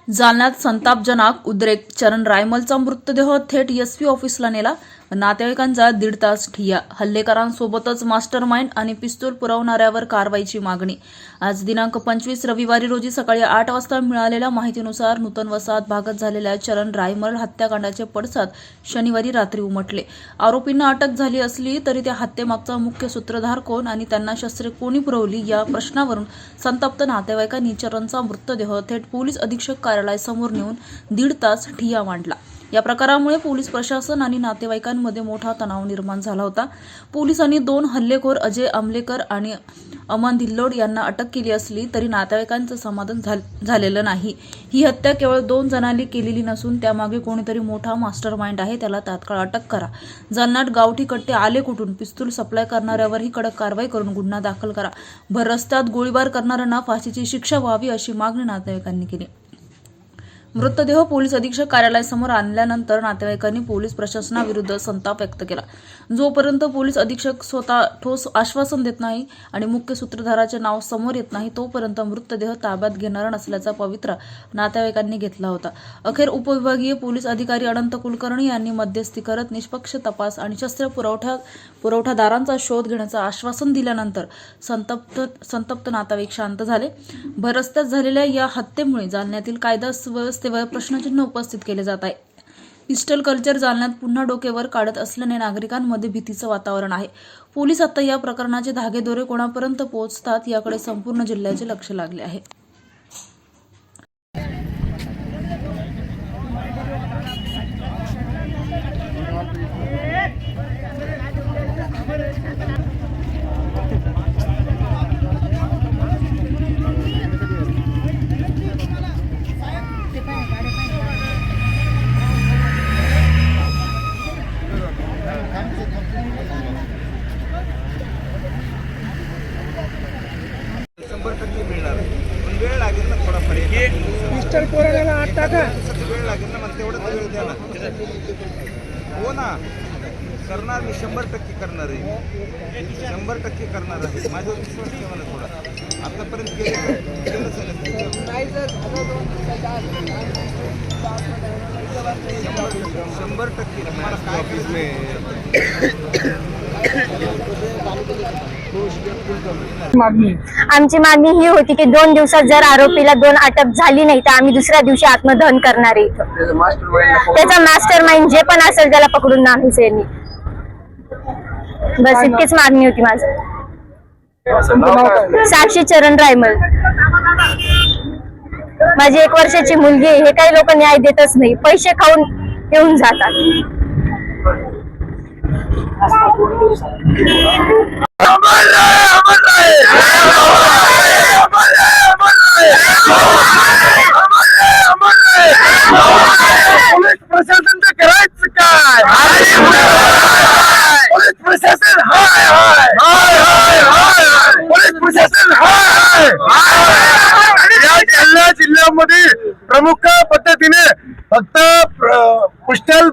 जालन्यात संतापजनक उद्रेक. चरण रायमलचा मृतदेह थेट एसपी ऑफिसला नेला. नातेवाईकांचा 1.5 तास ठिय्या. हल्लेकरांसोबतच मास्टरमाइंड आणि पिस्तूल पुरवणाऱ्यावर कारवाईची मागणी. आज दिनांक 25 रविवारी रोजी सकाळी 8 वाजता मिळालेल्या माहितीनुसार नूतन वसाहत भागात झालेल्या चरण रायमल हत्याकांडाचे पडसाद शनिवारी रात्री उमटले. आरोपींना अटक झाली असली तरी त्या हत्येमागचा मुख्य सूत्रधार कोण आणि त्यांना शस्त्रे कोणी पुरवली या प्रश्नावरून संतप्त नातेवाईकांनी चरणचा मृतदेह थेट पोलीस अधीक्षक कार्यालयासमोर नेऊन 1.5 तास ठिय्या मांडला. या प्रकारामुळे पोलीस प्रशासन आणि नातेवाईकांमध्ये मोठा तणाव निर्माण झाला होता. पोलिसांनी 2 हल्लेखोर अजय अमलेकर आणि अमन धिल्लोड यांना अटक केली असली तरी नातेवाईकांचं समाधान झालेलं नाही. ही हत्या केवळ 2 जणांनी केलेली नसून त्यामागे कोणीतरी मोठा मास्टरमाइंड आहे, त्याला तात्काळ अटक करा. जालन्यात गावठी कट्टे आले कुठून? पिस्तूल सप्लाय करणाऱ्यावरही कडक कारवाई करून गुन्हा दाखल करा. भर रस्त्यात गोळीबार करणाऱ्यांना फाशीची शिक्षा व्हावी अशी मागणी नातेवाईकांनी केली. मृतदेह पोलीस अधीक्षक कार्यालयासमोर आणल्यानंतर नातेवाईकांनी पोलीस प्रशासनाविरुद्ध संताप व्यक्त केला. जोपर्यंत पोलीस अधीक्षक स्वतः ठोस आश्वासन देत नाही आणि मुख्य सूत्रधाराचे नाव समोर येत नाही तोपर्यंत मृतदेह ताब्यात घेणार नसल्याचा पवित्रा नातेवाईकांनी घेतला होता. अखेर उपविभागीय पोलीस अधिकारी अनंत कुलकर्णी यांनी मध्यस्थी करत निष्पक्ष तपास आणि शस्त्र पुरवठादारांचा शोध घेण्याचं आश्वासन दिल्यानंतर संतप्त नातेवाईक शांत झाले. भर रस्त्यात झालेल्या या हत्येमुळे जालन्यातील कायदा व्यवस्थेवर प्रश्नचिन्ह उपस्थित केले जात आहे. पिस्टल कल्चर जालन्यात पुन्हा डोकेवर काढत असल्याने नागरिकांमध्ये भीतीचं वातावरण आहे. पोलीस आता या प्रकरणाचे धागेदोरे कोणापर्यंत पोहोचतात याकडे संपूर्ण जिल्ह्याचे लक्ष लागले आहे. मिळणार पण वेळ लागेल ना थोडाफार. पिस्टल पोराला 8 टाका वेळ लागेल ना, मला तेवढाच वेळ द्या ना. हो ना, करणार मी 100% करणार आहे. 100% करणार आहे. माझ्यावर विश्वास ठेवा ना थोडा. आतापर्यंत केलंच आहे ना. 100% मला काय आमची मागणी ही होती की 2 दिवसात जर आरोपीला 2 अटक झाली नाही तर आम्ही दुसऱ्या दिवशी आत्मदहन करणार आहे. त्याचा मास्टर माइंड जे पण असेल त्याला पकडून नाहीच यांनी. बस इतकीच मागणी होती माझी. साक्षी चरण रायमल. माझी 1 वर्षाची मुलगी आहे. हे काही लोक न्याय देतच नाही, पैसे खाऊन येऊन जातात. पोलीस प्रशासनचं करायचं काय? पोलीस प्रशासन पोलीस प्रशासन या जालना जिल्ह्यामध्ये प्रमुख पद्धतीने फक्त पिस्टल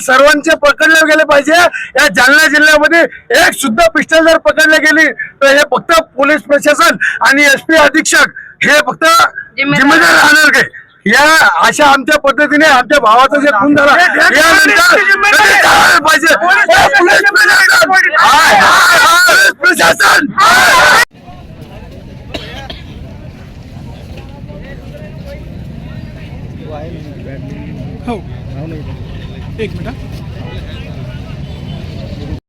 सर्वांचे पकडले गेले पाहिजे. या जालना जिल्ह्यामध्ये एक सुद्धा पिस्टल जर पकडले गेली तर हे फक्त पोलीस प्रशासन आणि एसपी अधीक्षक हे फक्त जिम्मेदार राहणार काय. या अशा आमच्या पद्धतीने आमच्या भावाचा जे खून झाला यानंतर पाहिजे प्रशासन. हो, 1 मिनिट.